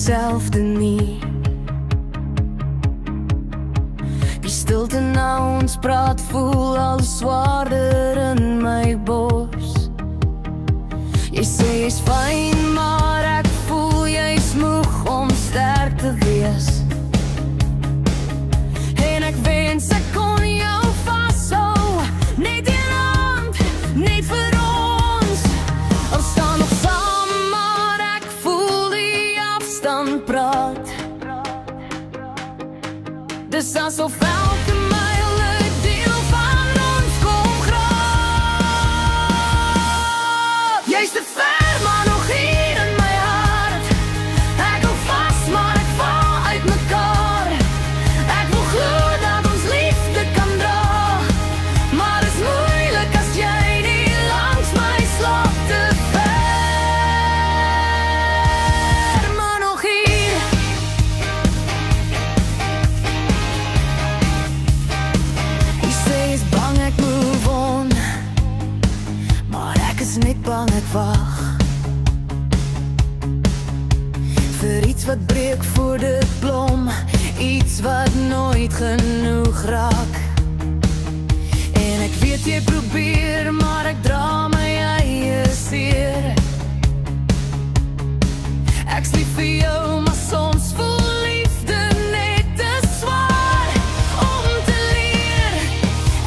dieselfde nie. Die stilte na ons praat voel al swaarder in my bors. Jy sê jy's fyn, maar ek voel jy's moeg om sterk te wees. En ek wens ek kon jou vashou, net een hand, net vir ons. Ons staan nog saam, maar ek voel die afstand praat. Dis asof elke myl 'n deel van ons kom graaf. Jy's te ver, maar nog hier in my hart. Ek hou vas, maar ek val uit mekaar. Ek wil glo dat ons liefde kan dra, maar is moeilik as jy nie langs my slaap. Te ver, maar nog hier. Jy sê jy's bang ek move on, maar ek is net bang ek wag vir iets wat breek voor dit blom, iets wat nooit genoeg raak. En ek weet jy probeer, maar ek dra my eie seer. Ek's lief vir jou, maar soms voel liefde net te swaar om te leer.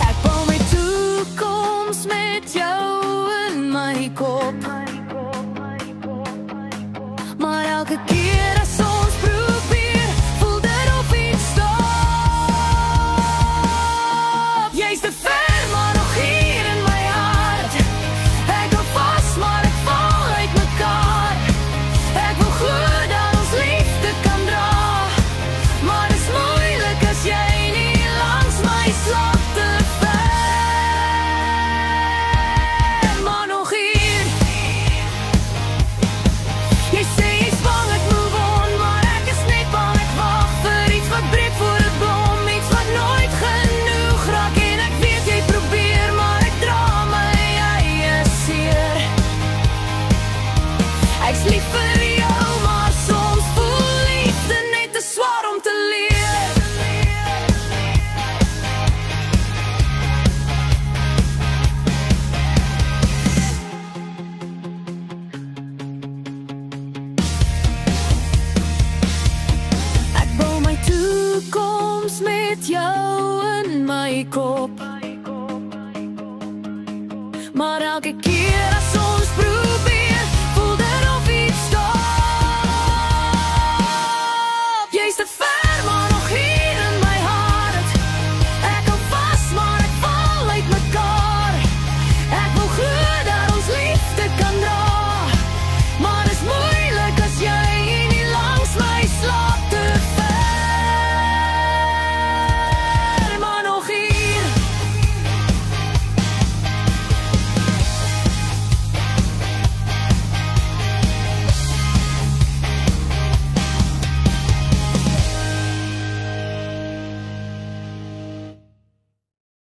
Ek bou my toekoms met jou in my kop, maar elke keer as ons probeer, voel dit of iets stop. Jy's te ver, maar nog hier in my hart. Ek hou vas, maar ek val uit mekaar. Ek wil glo dat ons liefde kan dra, maar is moeilik as jy nie langs my slaap. Te ver, maar nog hier. Jy sê jy's bang ek move on, maar ek is net bang ek wag vir iets wat breek voor het blom, iets wat nooit genoeg raak. En ek weet jy probeer, maar ek dra my eie seer. Ek's lief vir jou, maar soms voel liefde net te swaar om te leer. Ek bou my toekoms met jou in my kop, maar elke keer